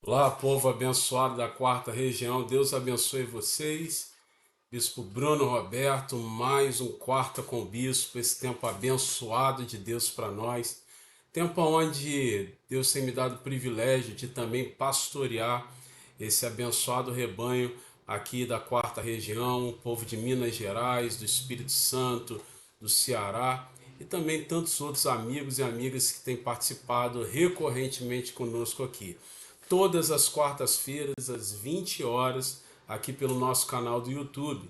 Olá, povo abençoado da quarta região, Deus abençoe vocês. Bispo Bruno Roberto, mais um Quarta com o Bispo, esse tempo abençoado de Deus para nós. Tempo onde Deus tem me dado o privilégio de também pastorear esse abençoado rebanho aqui da quarta região, o povo de Minas Gerais, do Espírito Santo, do Ceará e também tantos outros amigos e amigas que têm participado recorrentemente conosco aqui. Todas as quartas-feiras, às 20 horas, aqui pelo nosso canal do YouTube.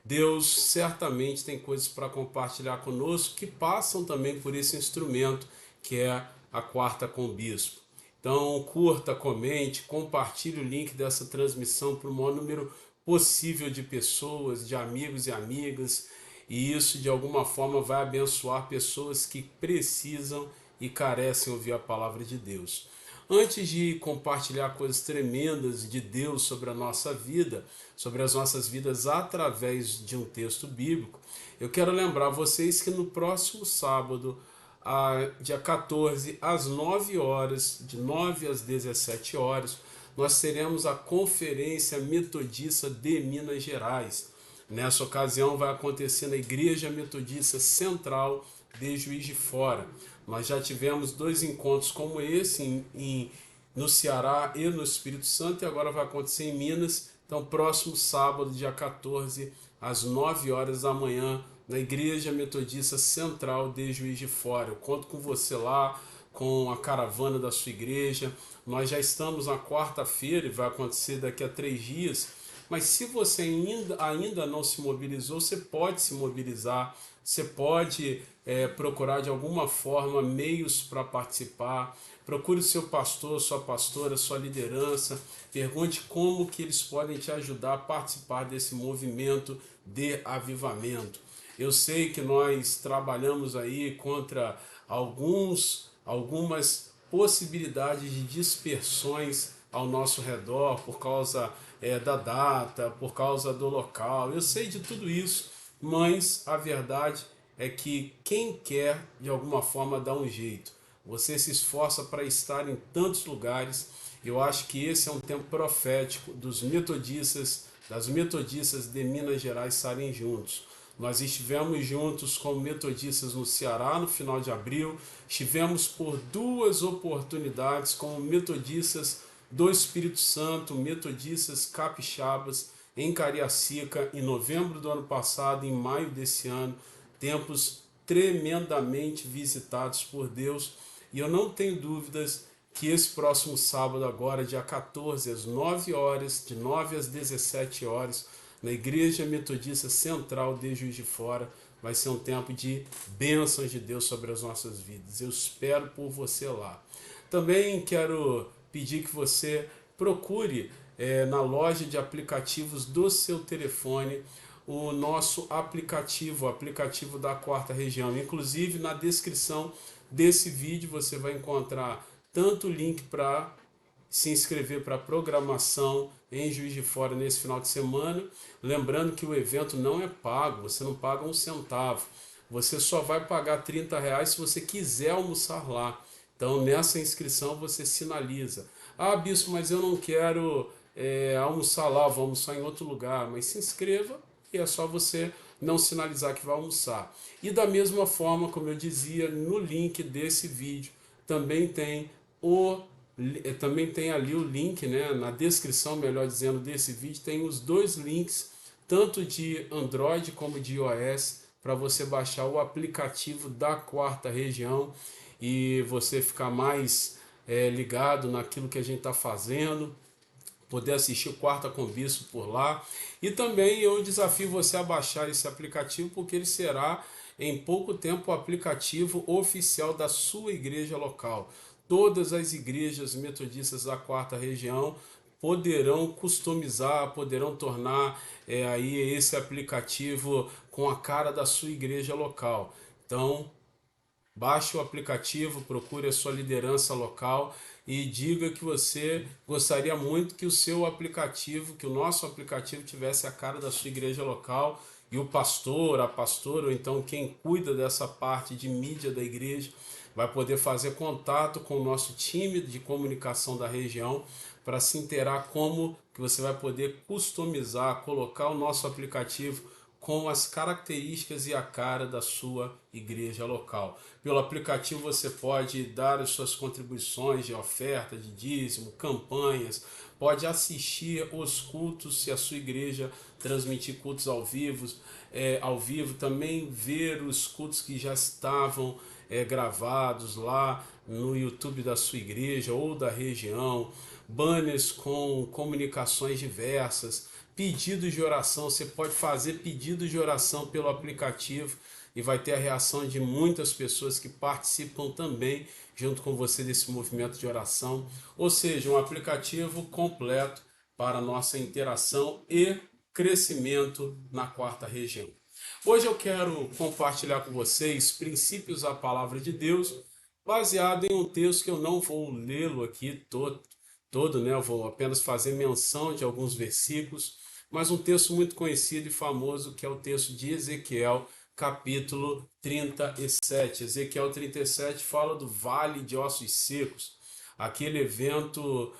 Deus certamente tem coisas para compartilhar conosco que passam também por esse instrumento que é a Quarta com o Bispo. Então, curta, comente, compartilhe o link dessa transmissão para o maior número possível de pessoas, de amigos e amigas, e isso de alguma forma vai abençoar pessoas que precisam e carecem ouvir a palavra de Deus. Antes de compartilhar coisas tremendas de Deus sobre a nossa vida, sobre as nossas vidas através de um texto bíblico, eu quero lembrar vocês que no próximo sábado, dia 14, às 9 horas, de 9 às 17 horas, nós teremos a Conferência Metodista de Minas Gerais. Nessa ocasião vai acontecer na Igreja Metodista Central de Juiz de Fora. Nós já tivemos dois encontros como esse no Ceará e no Espírito Santo e agora vai acontecer em Minas. Então, próximo sábado, dia 14, às 9 horas da manhã, na Igreja Metodista Central de Juiz de Fora. Eu conto com você lá, com a caravana da sua igreja. Nós já estamos na quarta-feira e vai acontecer daqui a 3 dias. Mas se você ainda não se mobilizou, você pode se mobilizar, você pode procurar de alguma forma meios para participar. Procure o seu pastor, sua pastora, sua liderança. Pergunte como que eles podem te ajudar a participar desse movimento de avivamento. Eu sei que nós trabalhamos aí contra algumas possibilidades de dispersões ao nosso redor por causa da data, por causa do local. Eu sei de tudo isso, mas a verdade é que quem quer de alguma forma dá um jeito. Você se esforça para estar em tantos lugares. Eu acho que esse é um tempo profético dos metodistas, das metodistas de Minas Gerais estarem juntos. Nós estivemos juntos como metodistas no Ceará no final de abril, estivemos por 2 oportunidades como metodistas do Espírito Santo, metodistas capixabas em Cariacica em novembro do ano passado, em maio desse ano, tempos tremendamente visitados por Deus, e eu não tenho dúvidas que esse próximo sábado agora, dia 14, às 9 horas, de 9 às 17 horas, na Igreja Metodista Central de Juiz de Fora, vai ser um tempo de bênçãos de Deus sobre as nossas vidas. Eu espero por você lá. Também quero pedir que você procure na loja de aplicativos do seu telefone o nosso aplicativo, o aplicativo da quarta região. Inclusive na descrição desse vídeo você vai encontrar tanto o link para se inscrever para a programação em Juiz de Fora nesse final de semana. Lembrando que o evento não é pago, você não paga um centavo. Você só vai pagar R$ 30 se você quiser almoçar lá. Então nessa inscrição você sinaliza: ah, bispo, mas eu não quero almoçar lá, vou almoçar em outro lugar. Mas se inscreva e é só você não sinalizar que vai almoçar. E da mesma forma, como eu dizia, no link desse vídeo também tem ali o link, né, na descrição, melhor dizendo, desse vídeo, tem os dois links, tanto de Android como de iOS, para você baixar o aplicativo da quarta região e você ficar mais ligado naquilo que a gente está fazendo, poder assistir o Quarta com Bispo por lá. E também eu desafio você a baixar esse aplicativo, porque ele será em pouco tempo o aplicativo oficial da sua igreja local. Todas as igrejas metodistas da quarta região poderão customizar, poderão tornar aí esse aplicativo com a cara da sua igreja local. Então, baixe o aplicativo, procure a sua liderança local e diga que você gostaria muito que o seu aplicativo, que o nosso aplicativo tivesse a cara da sua igreja local, e o pastor, a pastora, ou então quem cuida dessa parte de mídia da igreja, vai poder fazer contato com o nosso time de comunicação da região para se inteirar como que você vai poder customizar, colocar o nosso aplicativo com as características e a cara da sua igreja local. Pelo aplicativo você pode dar as suas contribuições de oferta, de dízimo, campanhas, pode assistir os cultos se a sua igreja transmitir cultos ao vivo, também ver os cultos que já estavam gravados lá no YouTube da sua igreja ou da região, banners com comunicações diversas, pedidos de oração. Você pode fazer pedidos de oração pelo aplicativo e vai ter a reação de muitas pessoas que participam também junto com você desse movimento de oração. Ou seja, um aplicativo completo para nossa interação e crescimento na quarta região. Hoje eu quero compartilhar com vocês princípios da palavra de Deus, baseado em um texto que eu não vou lê-lo aqui todo, né? Eu vou apenas fazer menção de alguns versículos, mas um texto muito conhecido e famoso que é o texto de Ezequiel, capítulo 37. Ezequiel 37 fala do vale de ossos secos, aquele evento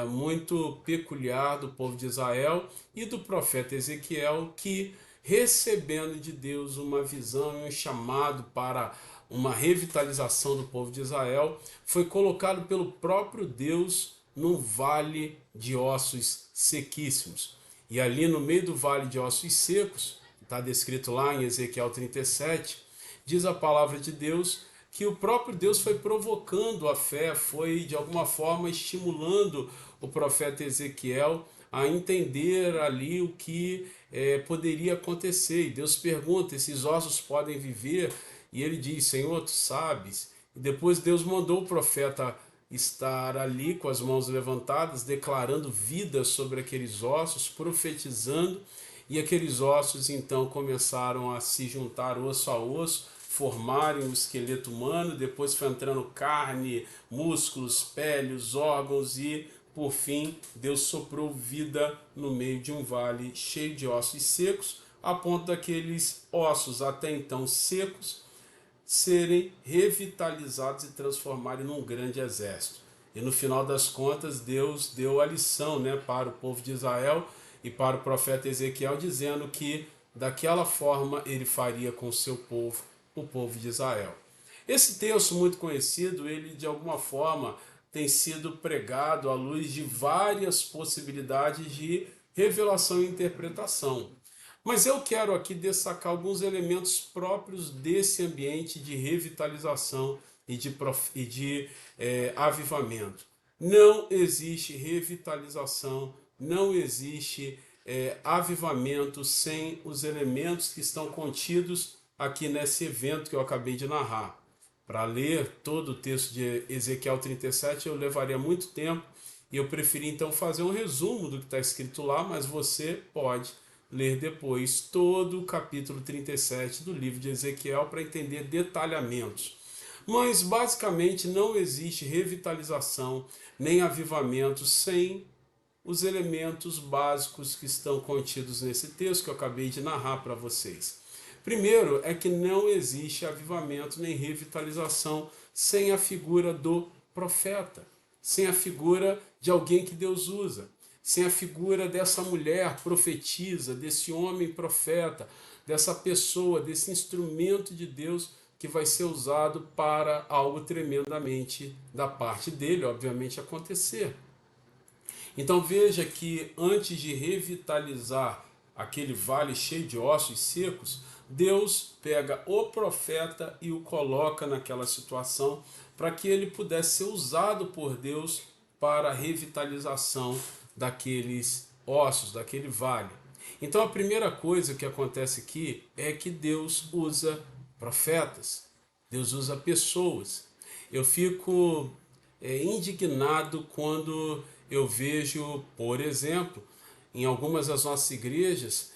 muito peculiar do povo de Israel e do profeta Ezequiel que, recebendo de Deus uma visão e um chamado para uma revitalização do povo de Israel, foi colocado pelo próprio Deus num vale de ossos sequíssimos. E ali no meio do vale de ossos secos, está descrito lá em Ezequiel 37, diz a palavra de Deus que o próprio Deus foi provocando a fé, foi de alguma forma estimulando o profeta Ezequiel a entender ali o que poderia acontecer. E Deus pergunta: esses ossos podem viver? E ele diz: Senhor, tu sabes. E depois Deus mandou o profeta estar ali com as mãos levantadas, declarando vida sobre aqueles ossos, profetizando, e aqueles ossos então começaram a se juntar osso a osso, formarem o esqueleto humano. Depois foi entrando carne, músculos, pele, os órgãos, e por fim Deus soprou vida no meio de um vale cheio de ossos secos, a ponto daqueles ossos até então secos serem revitalizados e transformarem num grande exército. E no final das contas, Deus deu a lição, né, para o povo de Israel e para o profeta Ezequiel, dizendo que daquela forma ele faria com o seu povo, o povo de Israel. Esse texto muito conhecido, ele de alguma forma tem sido pregado à luz de várias possibilidades de revelação e interpretação. Mas eu quero aqui destacar alguns elementos próprios desse ambiente de revitalização e de avivamento. Não existe revitalização, não existe avivamento sem os elementos que estão contidos aqui nesse evento que eu acabei de narrar. Para ler todo o texto de Ezequiel 37 eu levaria muito tempo e eu preferi então fazer um resumo do que está escrito lá, mas você pode ler depois todo o capítulo 37 do livro de Ezequiel para entender detalhamentos. Mas basicamente não existe revitalização nem avivamento sem os elementos básicos que estão contidos nesse texto que eu acabei de narrar para vocês. Primeiro é que não existe avivamento nem revitalização sem a figura do profeta, sem a figura de alguém que Deus usa, sem a figura dessa mulher profetisa, desse homem profeta, dessa pessoa, desse instrumento de Deus que vai ser usado para algo tremendamente da parte dele, obviamente, acontecer. Então veja que antes de revitalizar aquele vale cheio de ossos secos, Deus pega o profeta e o coloca naquela situação para que ele pudesse ser usado por Deus para a revitalização daqueles ossos, daquele vale. Então a primeira coisa que acontece aqui é que Deus usa profetas, Deus usa pessoas. Eu fico indignado quando eu vejo, por exemplo, em algumas das nossas igrejas,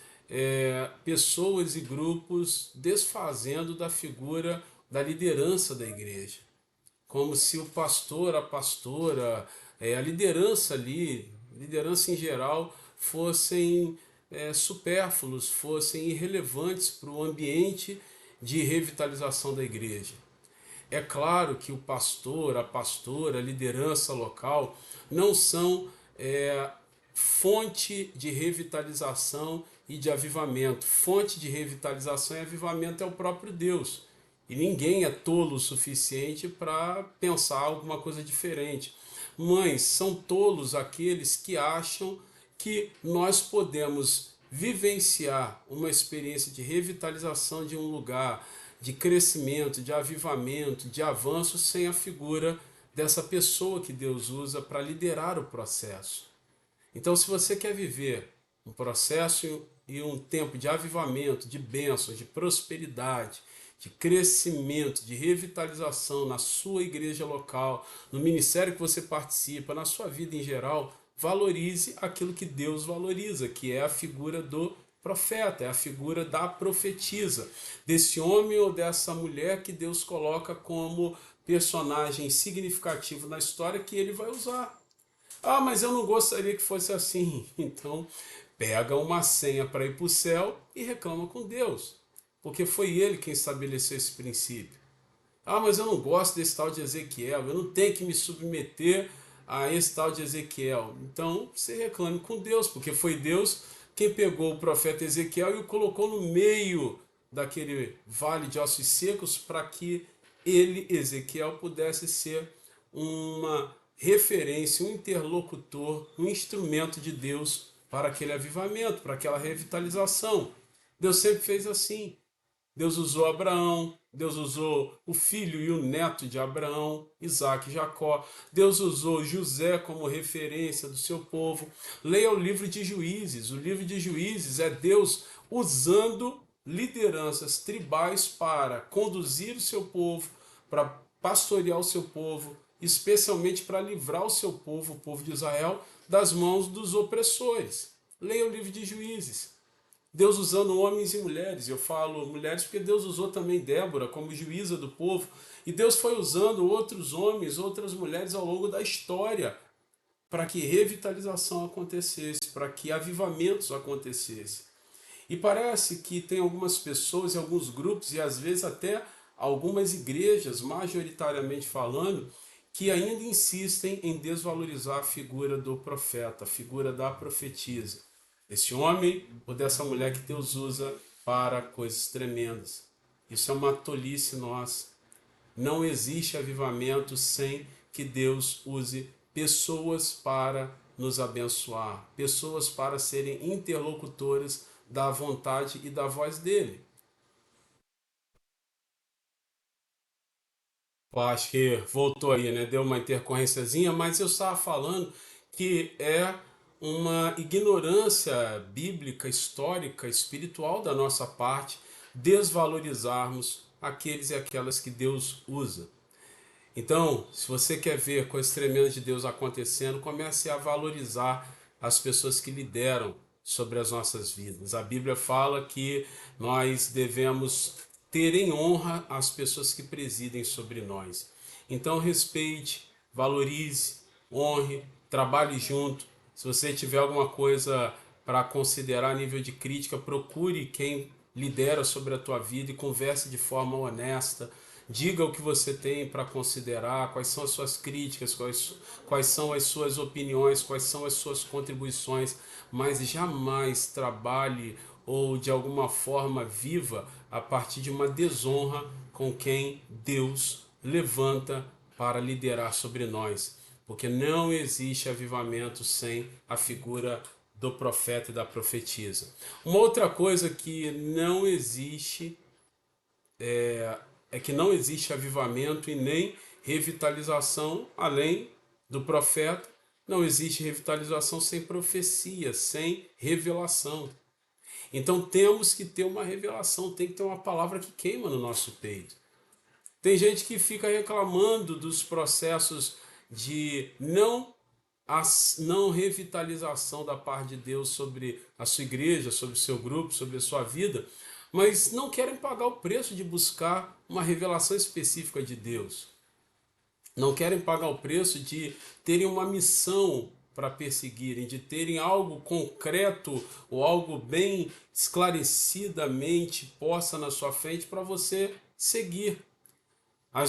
pessoas e grupos desfazendo da figura da liderança da igreja, como se o pastor, a pastora, a liderança ali, liderança em geral, fossem supérfluos, fossem irrelevantes para o ambiente de revitalização da igreja. É claro que o pastor, a pastora, a liderança local não são fonte de revitalização e de avivamento. Fonte de revitalização e avivamento é o próprio Deus. E ninguém é tolo o suficiente para pensar alguma coisa diferente. Mas são tolos aqueles que acham que nós podemos vivenciar uma experiência de revitalização de um lugar, de crescimento, de avivamento, de avanço, sem a figura dessa pessoa que Deus usa para liderar o processo. Então, se você quer viver um processo e um tempo de avivamento, de bênçãos, de prosperidade, de crescimento, de revitalização na sua igreja local, no ministério que você participa, na sua vida em geral, valorize aquilo que Deus valoriza, que é a figura do profeta, é a figura da profetisa, desse homem ou dessa mulher que Deus coloca como personagem significativo na história que ele vai usar. Ah, mas eu não gostaria que fosse assim. Então, pega uma senha para ir para o céu e reclama com Deus, porque foi ele quem estabeleceu esse princípio. Ah, mas eu não gosto desse tal de Ezequiel, eu não tenho que me submeter a esse tal de Ezequiel. Então, você reclame com Deus, porque foi Deus quem pegou o profeta Ezequiel e o colocou no meio daquele vale de ossos secos para que ele, Ezequiel, pudesse ser uma referência, um interlocutor, um instrumento de Deus para aquele avivamento, para aquela revitalização. Deus sempre fez assim. Deus usou Abraão, Deus usou o filho e o neto de Abraão, Isaac e Jacó. Deus usou José como referência do seu povo. Leia o livro de Juízes. O livro de Juízes é Deus usando lideranças tribais para conduzir o seu povo, para pastorear o seu povo, especialmente para livrar o povo de Israel, das mãos dos opressores. Leia o livro de Juízes. Deus usando homens e mulheres. Eu falo mulheres porque Deus usou também Débora como juíza do povo. E Deus foi usando outros homens, outras mulheres ao longo da história para que revitalização acontecesse, para que avivamentos acontecessem. E parece que tem algumas pessoas e alguns grupos, e às vezes até algumas igrejas, majoritariamente falando, que ainda insistem em desvalorizar a figura do profeta, a figura da profetisa. Desse homem ou dessa mulher que Deus usa para coisas tremendas. Isso é uma tolice nossa. Não existe avivamento sem que Deus use pessoas para nos abençoar, pessoas para serem interlocutoras da vontade e da voz dele. Eu acho que voltou aí, né? Deu uma intercorrênciazinha, mas eu estava falando que é uma ignorância bíblica, histórica, espiritual da nossa parte desvalorizarmos aqueles e aquelas que Deus usa. Então, se você quer ver coisas tremendas de Deus acontecendo, comece a valorizar as pessoas que lideram sobre as nossas vidas. A Bíblia fala que nós devemos ter em honra as pessoas que presidem sobre nós. Então, respeite, valorize, honre, trabalhe junto. Se você tiver alguma coisa para considerar a nível de crítica, procure quem lidera sobre a tua vida e converse de forma honesta. Diga o que você tem para considerar, quais são as suas críticas, quais são as suas opiniões, quais são as suas contribuições, mas jamais trabalhe ou de alguma forma viva a partir de uma desonra com quem Deus levanta para liderar sobre nós. Porque não existe avivamento sem a figura do profeta e da profetisa. Uma outra coisa que não existe é que não existe avivamento e nem revitalização além do profeta. Não existe revitalização sem profecia, sem revelação. Então temos que ter uma revelação, tem que ter uma palavra que queima no nosso peito. Tem gente que fica reclamando dos processos de não revitalização da parte de Deus sobre a sua igreja, sobre o seu grupo, sobre a sua vida, mas não querem pagar o preço de buscar uma revelação específica de Deus. Não querem pagar o preço de terem uma missão para perseguirem, de terem algo concreto ou algo bem esclarecidamente posta na sua frente para você seguir. A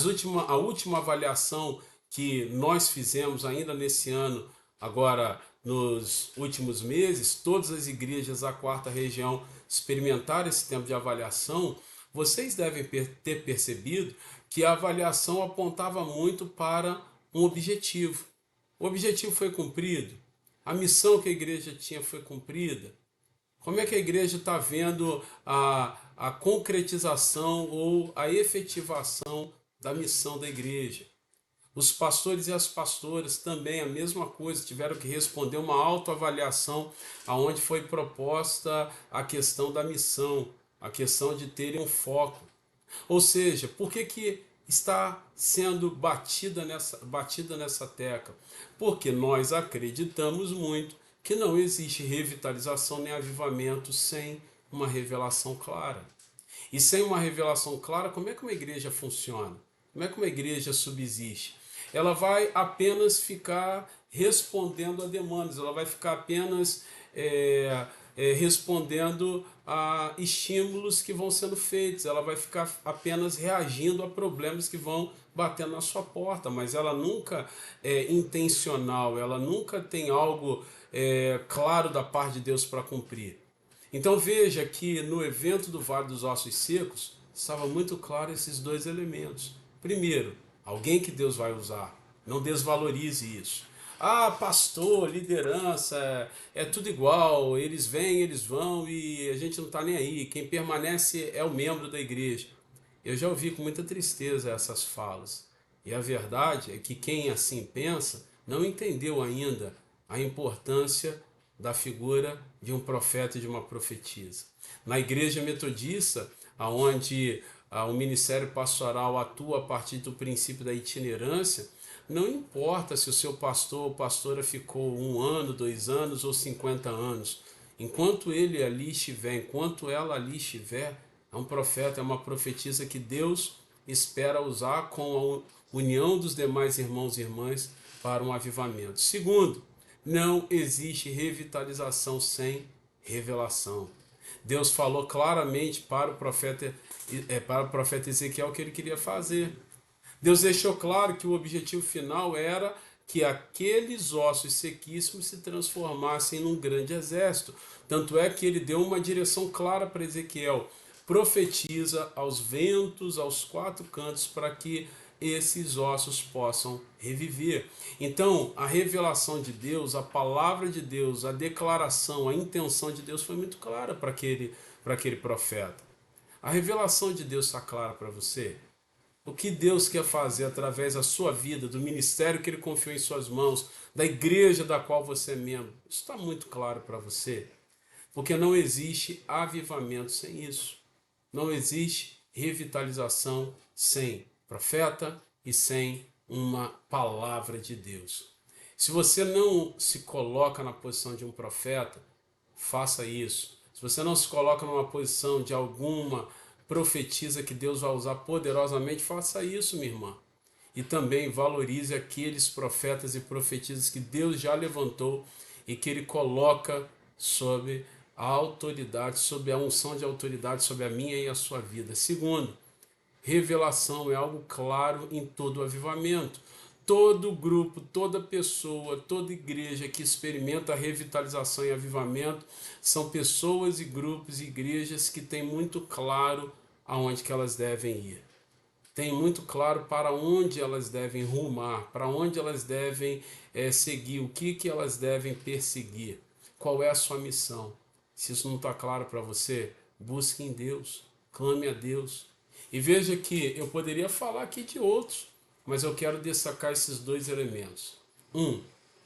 última avaliação que nós fizemos ainda nesse ano, agora nos últimos meses, todas as igrejas da quarta região experimentaram esse tempo de avaliação, vocês devem ter percebido que a avaliação apontava muito para um objetivo. O objetivo foi cumprido? A missão que a igreja tinha foi cumprida? Como é que a igreja está vendo a concretização ou a efetivação da missão da igreja? Os pastores e as pastoras também a mesma coisa, tiveram que responder uma autoavaliação aonde foi proposta a questão da missão, a questão de terem um foco. Ou seja, por que está sendo batida nessa tecla? Porque nós acreditamos muito que não existe revitalização nem avivamento sem uma revelação clara. E sem uma revelação clara, como é que uma igreja funciona? Como é que uma igreja subsiste? Ela vai apenas ficar respondendo a demandas, ela vai ficar apenas respondendo a estímulos que vão sendo feitos, ela vai ficar apenas reagindo a problemas que vão batendo na sua porta, mas ela nunca é intencional, ela nunca tem algo claro da parte de Deus para cumprir. Então veja que no evento do Vale dos Ossos Secos estava muito claro esses dois elementos. Primeiro, alguém que Deus vai usar. Não desvalorize isso. Ah, pastor, liderança, é tudo igual, eles vêm, eles vão e a gente não está nem aí. Quem permanece é o membro da igreja. Eu já ouvi com muita tristeza essas falas. E a verdade é que quem assim pensa não entendeu ainda a importância da figura de um profeta e de uma profetisa. Na igreja metodista, onde o ministério pastoral atua a partir do princípio da itinerância, não importa se o seu pastor ou pastora ficou 1 ano, 2 anos ou 50 anos. Enquanto ele ali estiver, enquanto ela ali estiver, é um profeta, é uma profetisa que Deus espera usar com a união dos demais irmãos e irmãs para um avivamento. Segundo, não existe revitalização sem revelação. Deus falou claramente para o profeta Ezequiel o que ele queria fazer. Deus deixou claro que o objetivo final era que aqueles ossos sequíssimos se transformassem num grande exército. Tanto é que ele deu uma direção clara para Ezequiel: profetiza aos ventos, aos 4 cantos, para que esses ossos possam reviver. Então, a revelação de Deus, a palavra de Deus, a declaração, a intenção de Deus foi muito clara para aquele profeta. A revelação de Deus está clara para você? O que Deus quer fazer através da sua vida, do ministério que Ele confiou em suas mãos, da igreja da qual você é membro, isso está muito claro para você? Porque não existe avivamento sem isso. Não existe revitalização sem profeta e sem uma palavra de Deus. Se você não se coloca na posição de um profeta, faça isso. Se você não se coloca numa posição de alguma profetisa que Deus vai usar poderosamente, faça isso, minha irmã. E também valorize aqueles profetas e profetisas que Deus já levantou e que Ele coloca sob a autoridade, sob a unção de autoridade sobre a minha e a sua vida. Segundo, revelação é algo claro em todo o avivamento. Todo grupo, toda pessoa, toda igreja que experimenta a revitalização e avivamento são pessoas e grupos e igrejas que têm muito claro aonde que elas devem ir. Tem muito claro para onde elas devem rumar, para onde elas devem seguir, o que elas devem perseguir, qual é a sua missão. Se isso não está claro para você, busque em Deus, clame a Deus. E veja que eu poderia falar aqui de outros, mas eu quero destacar esses dois elementos.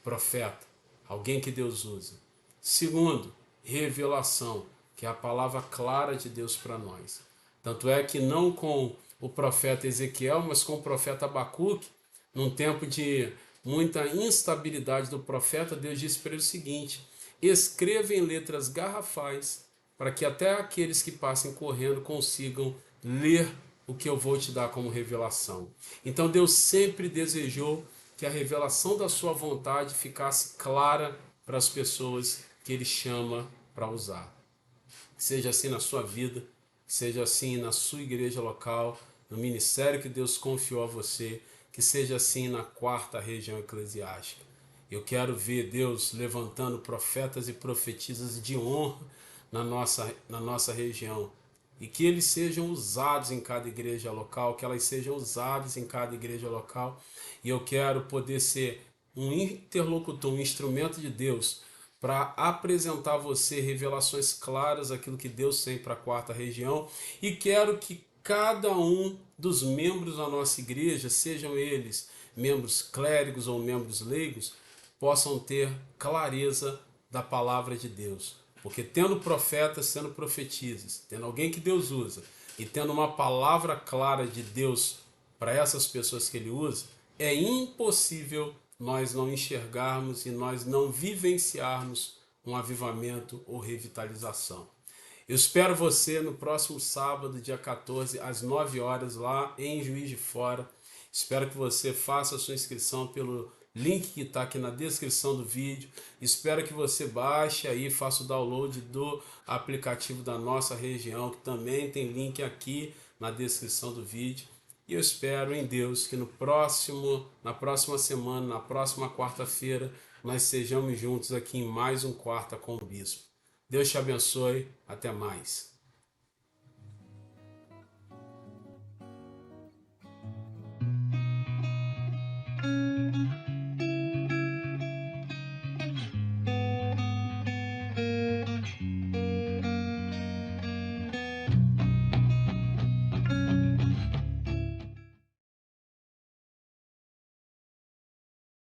Profeta, alguém que Deus usa. Segundo, revelação, que é a palavra clara de Deus para nós. Tanto é que não com o profeta Ezequiel, mas com o profeta Abacuque, num tempo de muita instabilidade do profeta, Deus disse para ele o seguinte: escreva em letras garrafais, para que até aqueles que passem correndo consigam ler o que eu vou te dar como revelação. Então Deus sempre desejou que a revelação da sua vontade ficasse clara para as pessoas que Ele chama para usar. Seja assim na sua vida, seja assim na sua igreja local, no ministério que Deus confiou a você, que seja assim na quarta região eclesiástica. Eu quero ver Deus levantando profetas e profetisas de honra na nossa região. E que eles sejam usados em cada igreja local, que elas sejam usadas em cada igreja local. E eu quero poder ser um interlocutor, um instrumento de Deus para apresentar a você revelações claras daquilo que Deus tem para a quarta região. E quero que cada um dos membros da nossa igreja, sejam eles membros clérigos ou membros leigos, possam ter clareza da palavra de Deus. Porque tendo profetas, tendo profetisas, tendo alguém que Deus usa e tendo uma palavra clara de Deus para essas pessoas que ele usa, é impossível nós não enxergarmos e nós não vivenciarmos um avivamento ou revitalização. Eu espero você no próximo sábado, dia 14, às 9 horas, lá em Juiz de Fora. Espero que você faça a sua inscrição pelo link que está aqui na descrição do vídeo. Espero que você baixe aí, faça o download do aplicativo da nossa região, que também tem link aqui na descrição do vídeo. E eu espero em Deus que na próxima semana, na próxima quarta-feira, nós sejamos juntos aqui em mais um Quarta com o Bispo. Deus te abençoe. Até mais.